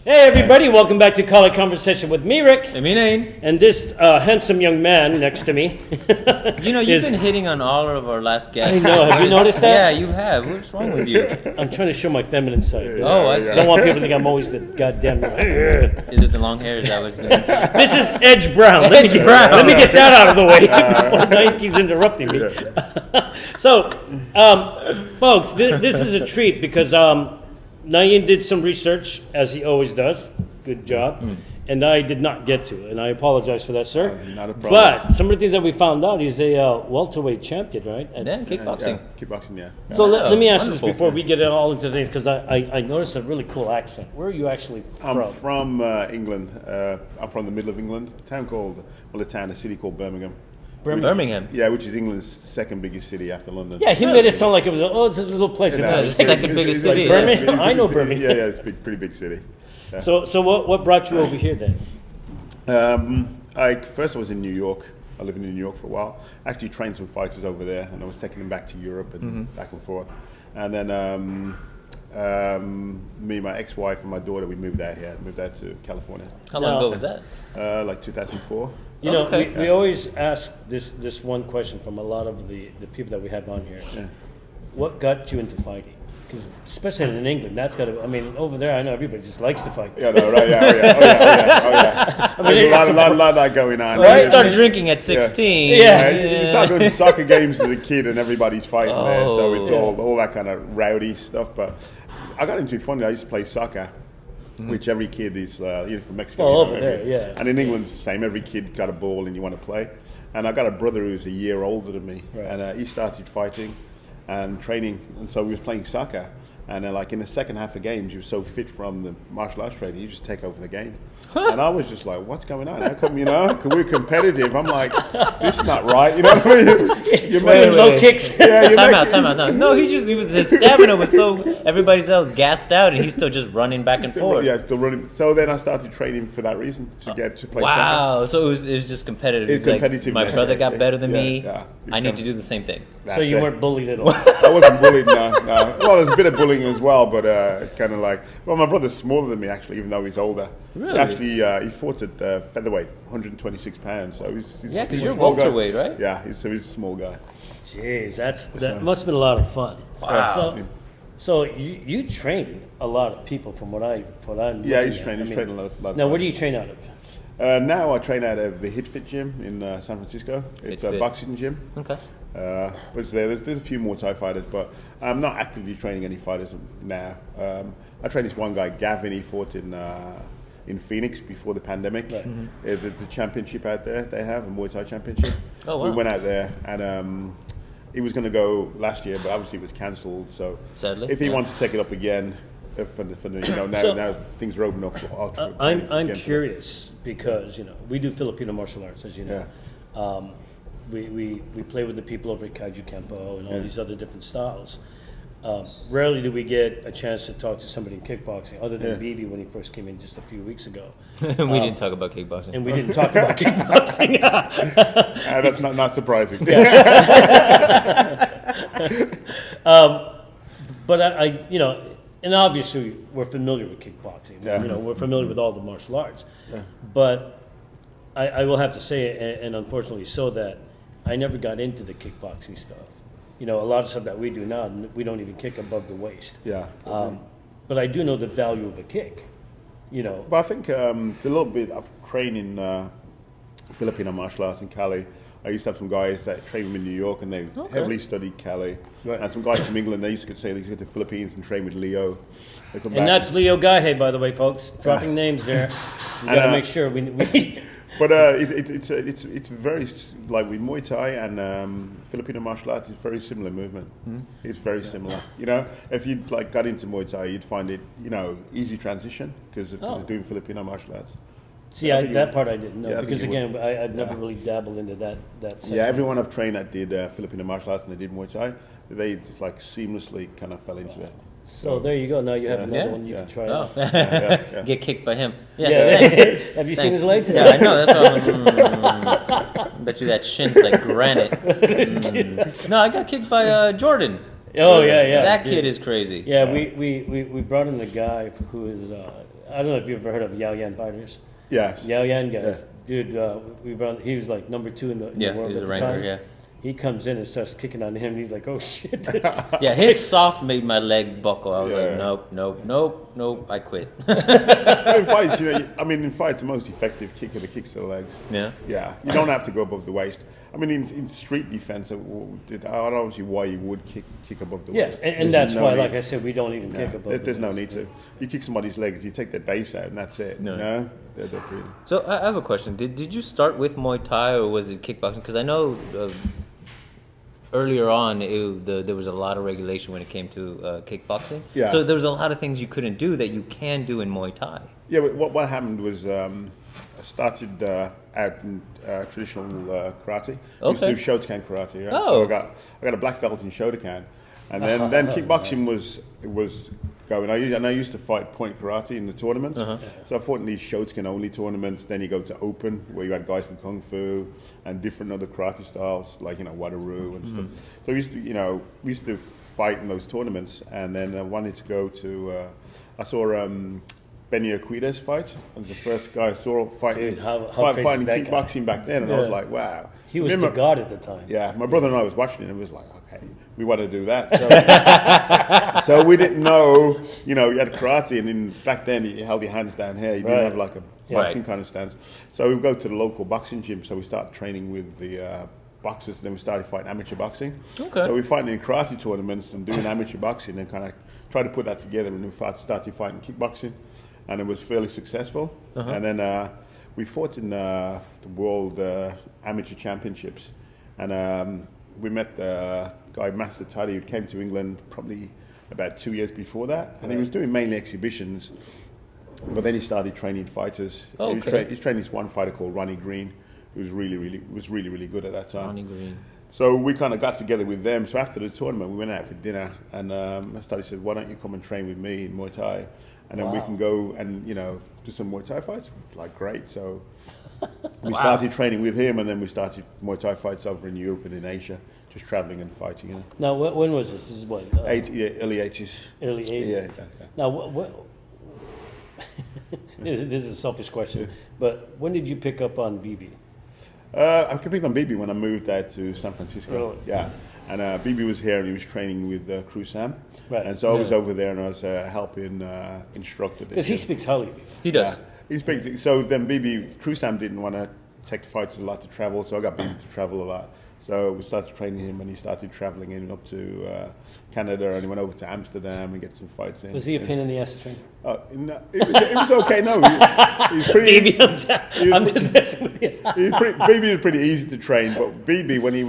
Hey everybody, welcome back to Konversation with me, Rick. And this handsome young man next to me. You've been hitting on all of our last guests. I know, have you noticed that? Yeah, you have. What's wrong with you? I'm trying to show my feminine side. I see. I don't want people to think I'm always the goddamn... Is it the long hair? Is that what's going to be? This is Edge Brown. Let me get that out of the way before Diane keeps interrupting me. So, folks, this is a treat because... Nayin did some research, as he always does. Good job. And I did not get to, and I apologize for that, sir. Not a problem. But some of the things that we found out, he's a welterweight champion, right? And Kickboxing. Kickboxing, yeah. so let me ask you this before we get all into things, because I noticed a really cool accent. Where are you actually from? I'm from England. I'm from the middle of England. A city called Birmingham. Birmingham. Yeah, which is England's second biggest city after London. Yeah, he made it sound like it was it's a little place. It's the second biggest city. Birmingham. I know Birmingham. Yeah, it's a pretty big city. Yeah. So what brought you over here then? First I was in New York. I lived in New York for a while. Actually trained some fighters over there, and I was taking them back to Europe and back and forth. And then me, my ex-wife, and my daughter, we moved out here. Moved out to California. How long ago was that? Like 2004. You know, we always ask this one question from a lot of the people that we have on here. Yeah. What got you into fighting? Because especially in England, that's got to. I mean, over there, I know everybody just likes to fight. Yeah, no, right, yeah. I mean, There's a lot of that going on. Well, you started drinking at 16. Yeah. You start going to soccer games as a kid, and everybody's fighting there, so it's Yeah. all that kind of rowdy stuff. But I got into it funny. I used to play soccer. Which every kid is, from Mexico. Well, over there, yeah. And in England, it's the same. Every kid got a ball and you want to play. And I got a brother who's a year older than me. Right. And he started fighting and training. And so we was playing soccer. And like in the second half of games, he was so fit from the martial arts training, he just take over the game. And I was just like, what's going on? How come, because we're competitive. I'm like, this is not right. You know what I mean? You're making low kicks. Yeah, Time out. No, his stamina was so everybody else gassed out, and he's still just running back and forth. Yeah, still running. So then I started training for that reason, to get to play soccer. Wow, so it was just competitive. It's like, competitive. my brother got better than me. Yeah. I need to do the same thing. So you weren't bullied at all. I wasn't bullied, no. Well, there's a bit of bullying as well, but it's kind of like, my brother's smaller than me, actually, even though he's older. Really? Actually, he fought at featherweight, 126 pounds. So he's because a you're small guy. welterweight, right? Yeah, he's a small guy. Jeez, that must have been a lot of fun. Wow. So you train a lot of people from what I'm. Yeah, he's trained a lot of. Now, where do you train out of? Now I train out of the HitFit gym in San Francisco. It's a boxing gym. Okay. But there's a few Muay Thai fighters, but I'm not actively training any fighters now. I train this one guy, Gavin. He fought in Phoenix before the pandemic. Right. The championship out there they have a Muay Thai championship. Oh, wow. We went out there and he was going to go last year, but obviously it was cancelled. So sadly, if he wants to take it up again, for the now things are opening up. I'm curious because we do Filipino martial arts, as you know. Yeah. We play with the people over at Kaiju Kempo and all these other different styles. Rarely do we get a chance to talk to somebody in kickboxing, other than BB when he first came in just a few weeks ago. we didn't talk about kickboxing. And we didn't talk about kickboxing. That's not surprising. But and obviously we're familiar with kickboxing. Yeah. We're familiar with all the martial arts. Yeah. But I will have to say, and unfortunately so, that I never got into the kickboxing stuff. A lot of stuff that we do now, we don't even kick above the waist. Yeah. But I do know the value of a kick. But I think a little bit of training Filipino martial arts in Cali. I used to have some guys that trained me in New York, and they heavily studied Cali. Right. And some guys from England, they used to say they go to the Philippines and train with Leo. And that's Leo Gahe, by the way, folks. Dropping names there. We got to make sure we But it's very, like with Muay Thai and Filipino martial arts, it's very similar movement. It's very similar. If you got into Muay Thai, you'd find it easy transition because of doing Filipino martial arts. See, that part I didn't know, Yeah, because again, I'd never really dabbled into that section. Yeah, everyone I've trained that did Filipino martial arts and they did Muay Thai, they just seamlessly kind of fell into it. So there you now you have another one you can try. Oh. Get kicked by him. Have you seen his legs? Yeah, I know. That's what bet you that shin's like granite. No, I got kicked by Jordan. Oh yeah. That kid is crazy. Yeah, we brought in the guy who is I don't know if you've ever heard of Yao Yan fighters. Yes. Yao Yan guys, dude, he was like number 2 in the world he's at a the ranker, time. yeah. He comes in and starts kicking on him, and he's like, "Oh shit!" Yeah, his soft made my leg buckle. I was Yeah. like, nope, I quit. In fights, in fights, the most effective kick are the kicks to the legs. Yeah. Yeah, you don't have to go above the waist. I mean, in street defense, I don't see why you would kick above the Yeah, waist. and There's that's no why, need. like I said, we don't even kick above. There's no need to. You kick somebody's legs, you take their base out, and that's it. No. You know, they're pretty. So I have a question. Did you start with Muay Thai or was it kickboxing? Because I know earlier on there was a lot of regulation when it came to kickboxing. Yeah. So there was a lot of things you couldn't do that you can do in Muay Thai. Yeah, but what happened was I started out in traditional karate. I used to Okay. do Shotokan karate, right? Oh. So I got a black belt in Shotokan, and then kickboxing was going. I used to fight point karate in the tournaments. So I fought in these Shotokan only tournaments. Then you go to open where you had guys from kung fu and different other karate styles like Wadaru and stuff. So we used to fight in those tournaments, and then I wanted to go to. I saw. Benny Aquiles fight. I was the first guy I saw fighting, Dude, how crazy fighting is that guy? kickboxing back then, and I was like, wow. He was the god at the time. Yeah, my brother and I was watching it, and it was like, okay, we want to do that. So, so we didn't know, you had karate, and then back then you held your hands down here. You didn't have like a boxing kind of stance. So we would go to the local boxing gym. So we started training with the boxers, and then we started fighting amateur boxing. Okay. So we were fighting in karate tournaments and doing amateur boxing, and kind of tried to put that together, and then started fighting kickboxing. And it was fairly successful. And then we fought in the World Amateur Championships. And we met the guy, Master Tuddy, who came to England probably about 2 years before that. And he was doing mainly exhibitions. But then he started training fighters. Okay. He's training this one fighter called Ronnie Green, who was really good at that time. Ronnie Green. So we kind of got together with them. So after the tournament, we went out for dinner. And Master Tuddy said, why don't you come and train with me in Muay Thai? And then we can go and, do some Muay Thai fights. Like, great. So we started training with him, and then we started Muay Thai fights over in Europe and in Asia, just traveling and fighting. Now, when was this? This is what? Early 80s. Early 80s. Yeah. Now, what this is a selfish question, but when did you pick up on BB? I picked on BB when I moved out to San Francisco. Really? Yeah. And BB was here, and he was training with Crew Sam. Right. And so I was over there, and I was helping instructor. Because he speaks highly of you. He does. He speaks. So then Crew Sam didn't want to take the fighters a lot to travel, so I got BB to travel a lot. So we started training him, and he started traveling in up to Canada, and he went over to Amsterdam and get some fights in. Was he a pain in the ass to train? No, it was okay. No, he's pretty. BB, I'm just messing with you. BB was pretty easy to train, but BB, when he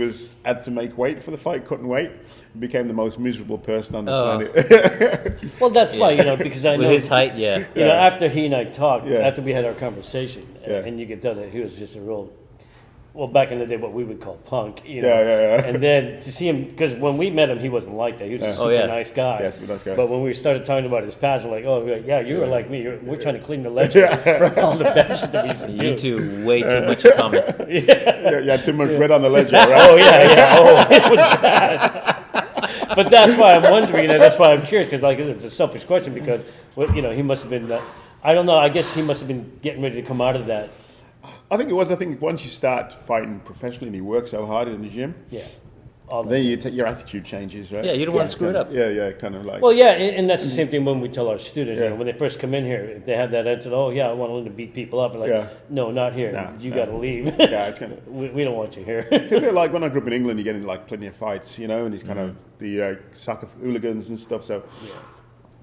had to make weight for the fight, couldn't wait, became the most miserable person on the planet. Well, that's why, because I know With his height, yeah. after he and I talked, Yeah. after we had our conversation, and you could tell that he was just a real, well, back in the day, what we would call punk, Yeah. And then to see him, because when we met him, he wasn't like that. He was a super nice guy. Yeah, super nice guy. But when we started talking about his past, we're like, oh, yeah, you were like me. We're trying to clean the ledger from all the bad shit that we used to do. You two, way too much in common. Yeah, you had too much red on the ledger, right? Oh, yeah. Oh, it was bad. But that's why I'm wondering, that's why I'm curious, because like it's a selfish question, because he must have been, I don't know, I guess he must have been getting ready to come out of that. I think it was. I think once you start fighting professionally and you work so hard in the gym, then your attitude changes, right? Yeah, you don't want to screw it up. Yeah, kind of like. Well, yeah, and that's the same thing when we tell our students, when they first come in here, if they have that attitude, oh yeah, I want to learn to beat people up, and no, not here. You got to leave. Yeah, it's kind of. we don't want you here. Because like when I grew up in England, you get in like plenty of fights, and these kind of the soccer hooligans and stuff. So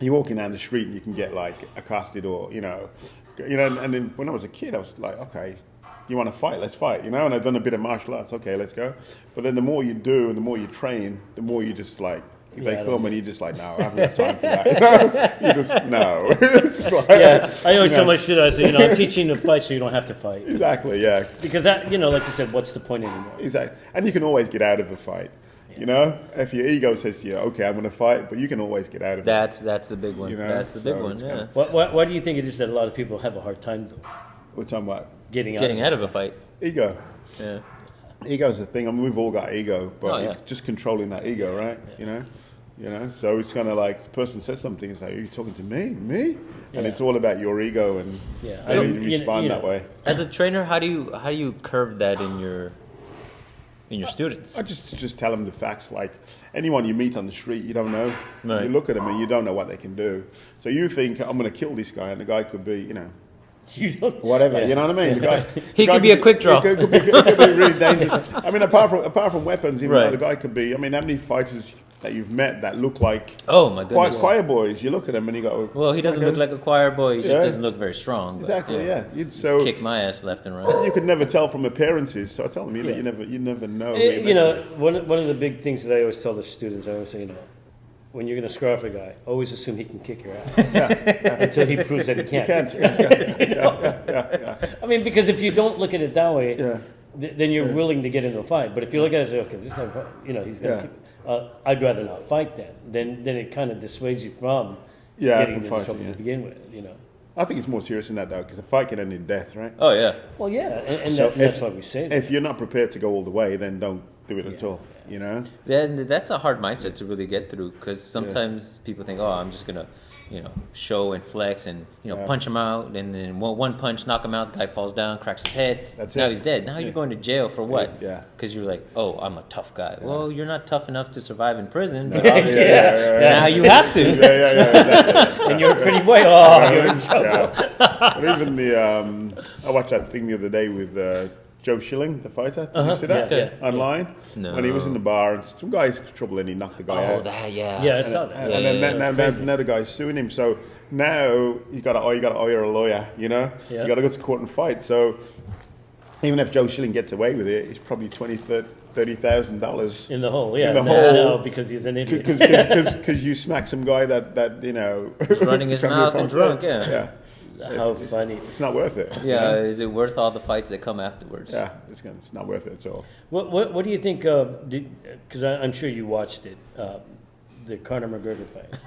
you're walking down the street and you can get like accosted or and then when I was a kid, I was like, okay. You want to fight? Let's fight, And I've done a bit of martial arts. Okay, let's go. But then the more you do and the more you train, the more you just like they come and you just like, no, I haven't got time for that. You just no. It's just like, I always tell my students, I say, I'm teaching you to fight so you don't have to fight. Exactly, yeah. Because that, like you said, what's the point anymore? Exactly, and you can always get out of a fight. If your ego says to you, okay, I'm going to fight, but you can always get out of it. That's the big one. That's the big one. Yeah. Why do you think it is that a lot of people have a hard time doing? We're talking about Getting out of a fight. ego. Yeah. Ego's a thing. I mean, we've all got ego, but Oh, yeah. it's just controlling that ego, right? You know, so it's kind of like the person says something, it's like, are you talking to me? And Yeah. it's all about your ego and Yeah. how you respond You know, that way. As a trainer, how do you curve that in your students? I just tell them the facts. Like anyone you meet on the street, you don't know. Right. You look at them and you don't know what they can do. So you think I'm going to kill this guy, and the guy could be, you know, You don't, whatever. You know what I mean? The guy, He the guy could be a quick draw. It could be really dangerous. I mean, apart from weapons, even Right. though the guy could be. I mean, how many fighters that you've met that look like Oh my goodness. choir boys? You look at them and you go, Well, he doesn't look like a choir boy. He just Yeah. doesn't look very strong. But, exactly, yeah. So Kick my ass left and right. you could never tell from appearances. So I tell them, you never know. you know, one of the big things that I always tell the students, I always say, you know, when you're going to square off a guy, always assume he can kick your ass until he proves that he can't. I mean, because if you don't look at it that way, then you're willing to get into a fight. But if you look at it and say, okay, this guy, you know, he's going to kick. I'd rather not fight then. Then it kind of dissuades you from getting into fighting, trouble to begin with, you know. I think it's more serious than that though, because a fight can end in death, right? Oh yeah. Well, yeah, and So that's why we say that. If you're not prepared to go all the way, then don't do it at all. You know. Then that's a hard mindset to really get through because sometimes people think, oh, I'm just gonna, show and flex and punch him out, and then one punch knock him out. The guy falls down, cracks his head. That's now it. he's dead. Now you're going to jail for what? Yeah. Because you're like, oh, I'm a tough guy. Well, you're not tough enough to survive in prison, but Yeah, obviously now you have to. Exactly. And you're a pretty boy. Oh, you're in trouble. But even I watched that thing the other day with Joe Schilling, the fighter. Did you see that Yeah. online? No. When he was in the bar and some guy's trouble and he knocked the guy Oh, out. that yeah. Yeah, I saw that. And then now the guy's suing him. So now you got to hire a lawyer. You know, Yeah. you got to go to court and fight. So even if Joe Schilling gets away with it, it's probably $30,000 In the hole, yeah. In the No, hole. because he's an idiot. because you smack some guy that you know running his mouth and drunk. Yeah. How funny. It's not worth it. you Yeah. know? Is it worth all the fights that come afterwards? Yeah, it's not worth it at all. What do you think of? Because I'm sure you watched it, the Conor McGregor fight.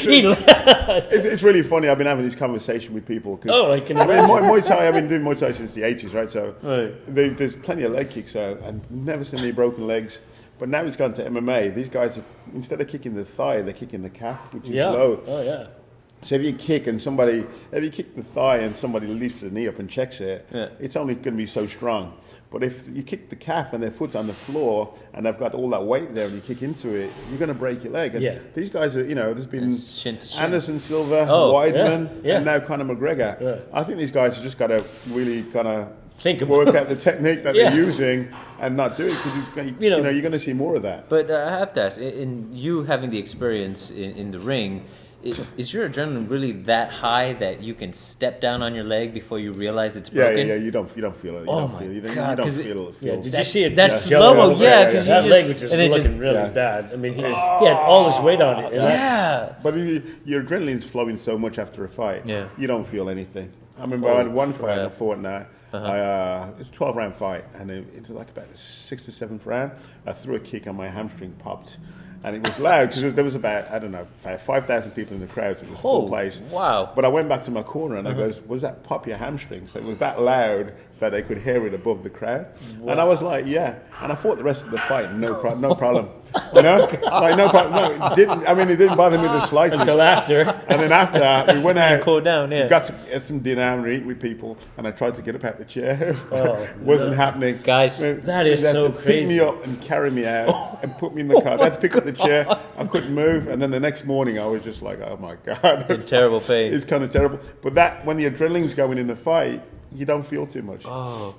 It's really funny. I've been having this conversation with people. Oh, I can I mean, imagine. Muay Thai. I've been doing Muay Thai since the 80s, right? So there's plenty of leg kicks out, and never seen any broken legs. But now it's gone to MMA. These guys, instead of kicking the thigh, they're kicking the calf, which is low. Oh yeah. So if you kick the thigh and somebody lifts the knee up and checks it, it's only going to be so strong. But if you kick the calf and their foot's on the floor and they've got all that weight there and you kick into it, you're going to break your leg. And these guys are, there's been It's shin to shin. Anderson Silva, Oh, Weidman, yeah. and now Conor McGregor. Yeah. I think these guys have just got to really kind of Think about work out the technique that Yeah. they're using and not do it because you're going to see more of that. But I have to ask, in you having the experience in the ring, is your adrenaline really that high that you can step down on your leg before you realize it's broken? Yeah. You don't feel it. You Oh don't my feel it. You God, don't 'cause feel it. Yeah, did you That's- see it? that's jump slow-mo, over? yeah, 'cause you that just- leg was just and it looking just- really Yeah. bad. I mean, he had all his weight on it. And Yeah. But your adrenaline's flowing so much after a fight, Yeah. you don't feel anything. I remember I had one fight crap. I fought now. It was a 12-round fight, and it was like about the 6th or 7th round. I threw a kick and my hamstring popped. And it was loud because there was about, 5,000 people in the crowd, so it was full place. Wow. But I went back to my corner and I goes, was that pop your hamstring? So it was that loud that they could hear it above the crowd. Wow. And I was like, yeah. And I fought the rest of the fight, no problem. You know? Like, no problem. No, it didn't bother me the slightest. until after. And then after, we went out, Cool down, yeah. got to get some dinner and eat with people, and I tried to get up out the chair. Oh, Wasn't happening. Guys, that is They had so to Pick crazy. me up and carry me out and put me in the car. They had to pick up the chair. I couldn't move, and then the next morning I was just like, oh my God. In terrible pain. It's kind of terrible. But that, when the adrenaline's going in the fight, you don't feel too much. Oh.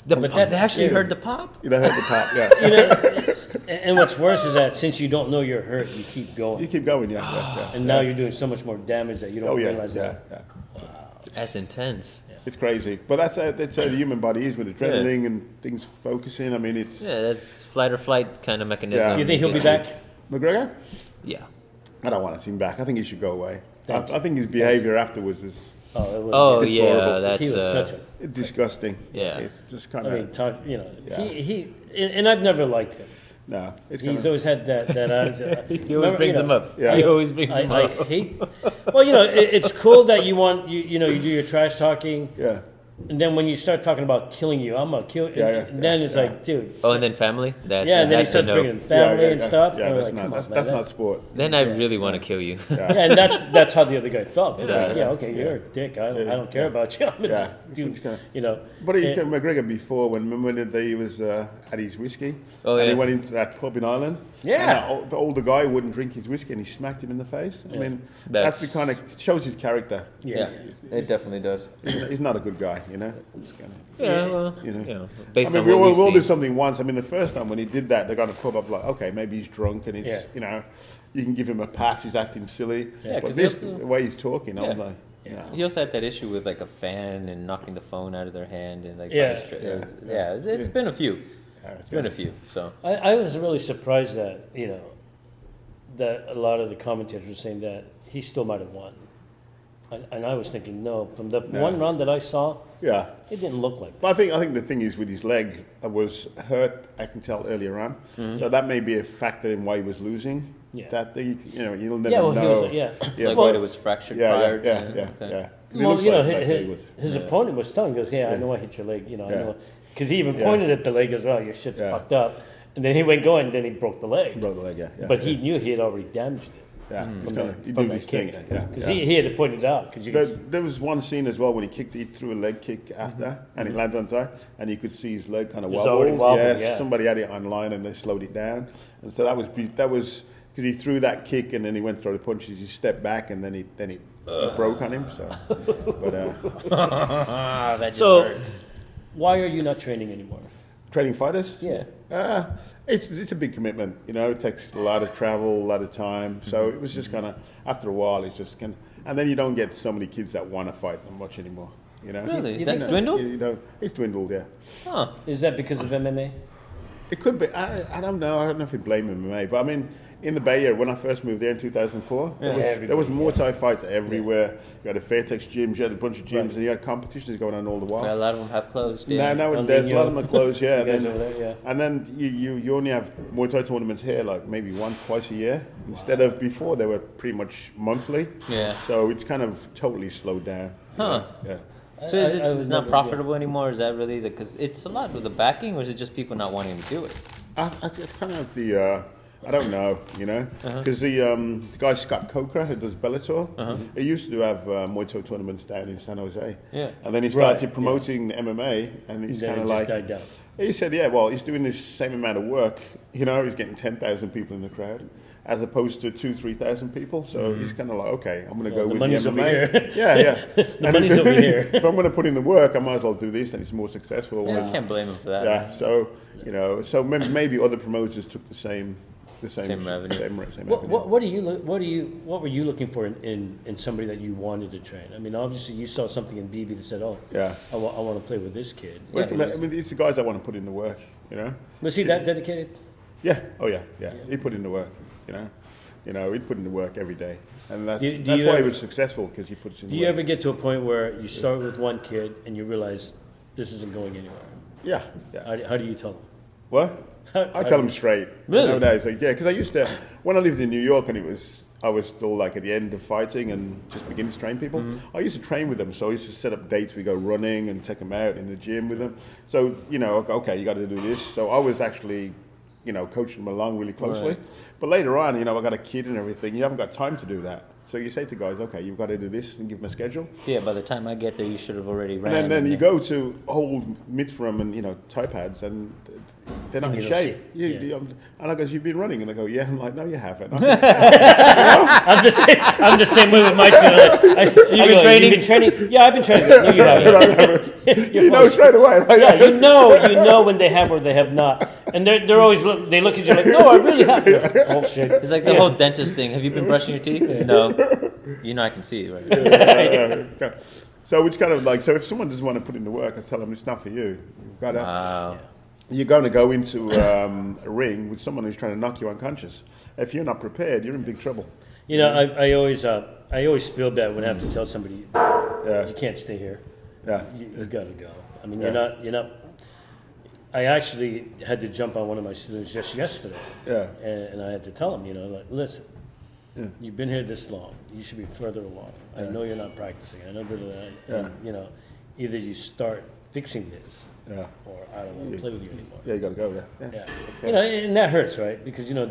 But They that's actually scary. heard the pop? You don't have the pop, yeah. And what's worse is that since you don't know you're hurt, you keep going. You keep going, yeah. And now you're doing so much more damage that you don't Oh, yeah, realize yeah, that. yeah. That's intense. It's crazy. But that's how the human body is with adrenaline and things focusing. I mean, it's... Yeah, that's flight or flight kind of mechanism. Yeah. Do you think he'll be back? McGregor? Yeah. I don't want to see him back. I think he should go away. Thank you. I think his behaviour afterwards was Oh, it was, Oh, Deplorable. yeah, that's... he was such a. disgusting. Yeah. It's just kind I of... mean, talk. Yeah. He and I've never liked him. no, it's He's kind of... always had that attitude. He always brings him up. Yeah. He always brings him I up. hate. Well, it's cool that you want you do your trash talking. Yeah. And then when you start talking about killing you, I'm gonna kill. Then it's like, dude. Oh, and then family. That's, Yeah, and then he that's a starts no. bringing in family and stuff. Yeah, and we're that's like, come not on, that's man, not sport. Then I really want to kill you. Yeah, and that's how the other guy felt. He's like, Yeah. okay, you're a dick. I don't care about you. I'm gonna just do, you know. But McGregor before, when he was had his whiskey, Oh, and yeah. he went into that pub in Ireland. Yeah. And the older guy wouldn't drink his whiskey, and he smacked him in the face. I mean, That's- that's the kind of shows his character. Yeah, it definitely does. He's not a good guy, you know. It's kinda, Yeah, well, you know. based I mean, on we what we've will do seen. something once. I mean, the first time when he did that, they got a pub up like, okay, maybe he's drunk, and it's you know, you can give him a pass. He's acting silly. Yeah, but 'cause this he also- the way he's talking, Yeah. I'm like, He also had that issue with like a fan and knocking the phone out of their hand and like Yeah. it's been a few. It's been a few. So I was really surprised that that a lot of the commentators were saying that he still might have won. And I was thinking, no, from the one round that I saw, yeah. it didn't look like that. But I think the thing is with his leg was hurt. I can tell earlier on, so that may be a factor in why he was losing. Yeah. That you'll never Yeah, well, know. he was, like well, what it was fractured yeah, prior. yeah. Okay. It Well, looks you know, like that he was. his opponent was telling, he goes, I know I hit your leg, I know. Because he even Yeah. pointed at the leg, goes, oh, your shit's fucked up. And then he went going, and then he broke the leg. Broke the leg, yeah. But he knew he had already damaged it. Yeah, From he that did his kick. thing. Because he had to point it out. Because you There was one scene as well when he threw a leg kick after, and it landed on time, and you could see his leg kind of was already wobble. wobbling, yeah. Somebody had it online, and they slowed it down, and so that was because he threw that kick, and then he went through the punches. He stepped back, and then it broke on him. So, but that just So, hurts. why are you not training anymore? training fighters, Yeah. it's a big commitment. It takes a lot of travel, a lot of time. So it was just kind of after a while, it's just kind of, and then you don't get so many kids that want to fight them much anymore. Really? You That's think so? dwindled? It's dwindled, yeah. Huh. Is that because of MMA? It could be. I don't know. I don't know if you blame MMA, but I mean, in the Bay Area, when I first moved there in 2004, there was Muay Thai fights everywhere. You had a Fairtex gyms, you had a bunch of gyms, and you had competitions going on all the while. Well, a lot of them have closed. Now, Yeah. there's a lot of them are closed, yeah. You guys over there, And then you only have Muay Thai tournaments here, like maybe once, twice a year, instead of before they were pretty much monthly. Yeah. So it's kind of totally slowed down. Huh. Yeah. So I it's was not never- profitable anymore? Is that really because it's a lot with the backing, or is it just people not wanting to do it? It's kind of the I don't know, because the guy Scott Coker who does Bellator, he used to have Muay Thai tournaments down in San Jose. Yeah. And then he started promoting MMA, and he's Then kind it of just like died down. he said, yeah, well, he's doing this same amount of work. He's getting 10,000 people in the crowd, as opposed to 2,000-3,000 people. So he's kind of like, okay, I'm going to go the with money's the over MMA. here. Yeah. The money's over here. If I'm going to put in the work, I might as well do this, and it's more successful. Yeah, and- I can't blame him for that. yeah, so so maybe other promoters took the same revenue. same What were you looking for in somebody that you wanted to train? I mean, obviously you saw something in BB that said, "Oh, Yeah. I want to play with this kid." Well, I mean, it's the guys that want to put in the work, Was he that dedicated? Yeah. Oh yeah. He put in the work, he'd put in the work every day, and that's Do that's you why he ever- was successful, because he puts in. Do the you work. ever get to a point where you start with one kid and you realize this isn't going anywhere? Yeah. How do you tell them? What? I tell them straight. Really? Nowadays, because I used to, when I lived in New York, and I was still like at the end of fighting and just beginning to train people. I used to train with them, so I used to set up dates. We go running and take them out in the gym with them. So okay, you got to do this. So I was actually, coaching them along really closely. Right. But later on, I got a kid and everything. You haven't got time to do that. So you say to guys, okay, you've got to do this, and give them a schedule. Yeah, by the time I get there, you should have already ran. And then you go to old Mitram and Thai pads, and they're not in You don't shape. see it. And I go, you've been running, and I go, yeah. I'm like, no, you haven't. I'm the same way with my son. You've been training? Yeah, I've been training. No, you haven't. You know straight away, right? Yeah, you know when they have or they have not, and they're always they look at you like, no, I really have. That's bullshit. It's like the whole dentist thing. Have you been brushing your teeth? No. I can see it, right? So it's kind of like, so if someone doesn't want to put in the work, I tell them it's not for you. You've got to. Wow. You're going to go into a ring with someone who's trying to knock you unconscious. If you're not prepared, you're in big trouble. I always feel bad when I have to tell somebody you can't stay here. Yeah. You gotta go. I mean, you're not. I actually had to jump on one of my students just yesterday. Yeah. And I had to tell him, like, listen, you've been here this long. You should be further along. I know you're not practicing. I know that, either you start fixing this, Yeah. or I don't want to play with you anymore. Yeah, you got to go. Yeah. Yeah, go. you know, and that hurts, right? Because they want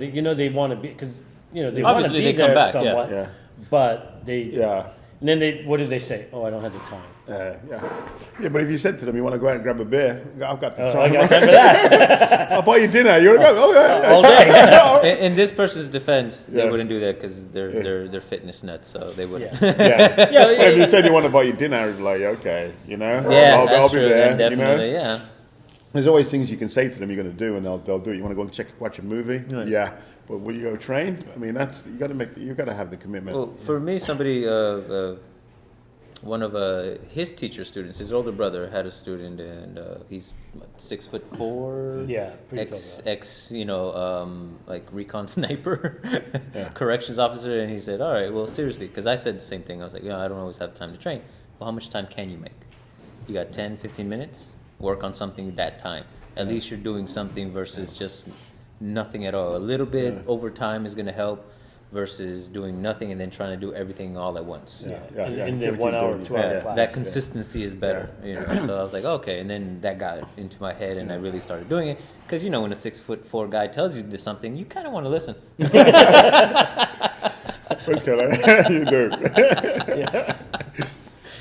to be, because they want to Obviously, be they come there back, yeah. somewhat, Yeah. but they, Yeah. and then what do they say? Oh, I don't have the time. Yeah, but if you said to them, you want to go out and grab a beer, I've got the I time. got time for that I'll buy you dinner. You want to go? Oh, yeah. all day. In this person's defense, they Yeah. wouldn't do that because they're fitness nuts, so they wouldn't. Yeah. Yeah. Yeah, But if you said you want to buy you dinner, I'd be like, okay, you know? Yeah, I'll that's be true. there, Then definitely, you know? yeah. There's always things you can say to them you're going to do, and they'll do it. You want to go and watch a movie? Right. Yeah. But will you go train? I mean, you got to have the commitment. Well, for me, somebody, one of his teacher students, his older brother had a student, and he's 6'4". Yeah, pretty ex, like recon sniper, corrections officer, and he said, "All right, well, seriously," because I said the same thing. I was like, I don't always have time to train. Well, how much time can you make? You got 10, 15 minutes. Work on something that time. At least you're doing something versus just nothing at all. A little bit over time is going to help versus doing nothing and then trying to do everything all at once. In the Gotta 1 keep hour, doing it. 2 hour Yeah, class. that consistency is better, So I was like, okay, and then that got into my head, and I really started doing it because when a 6'4" guy tells you to do something, you kind of want to listen. You do.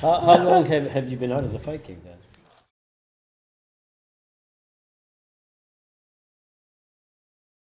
How long have you been out of the fight game then?